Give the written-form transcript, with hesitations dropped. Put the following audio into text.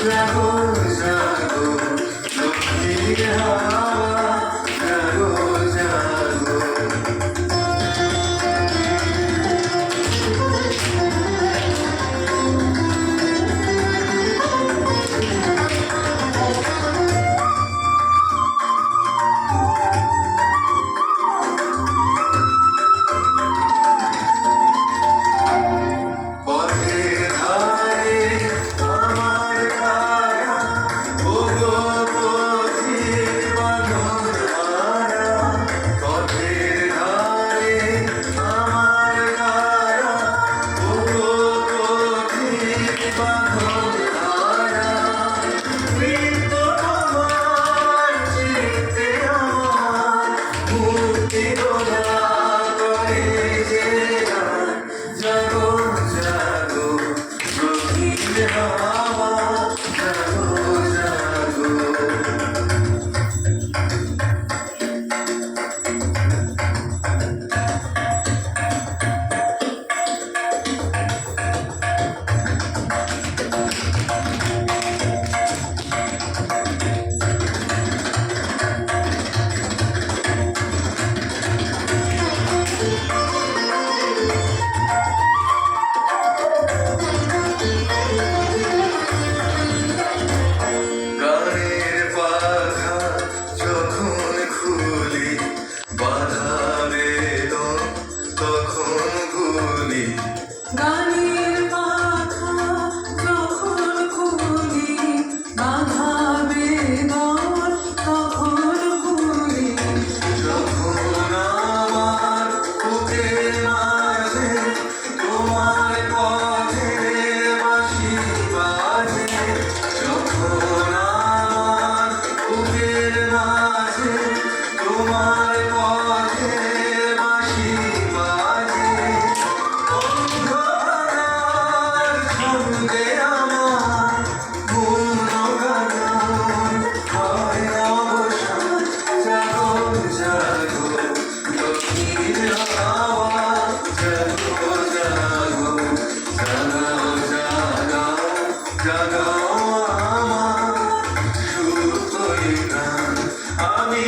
জাগো জাগো লক্ষ্মীর হাওয়া জাগো জাগো গানের পাখা যখন খুলি বাধা বেদন তখন ভুলি যখন আমার বুকের মাঝে তোমার পথের বাঁশি বাজে যখন আমার বুকের মাঝে তোমার পথের বাঁশি বাজে জাগাও আমার সুতোয় প্রাণ আমি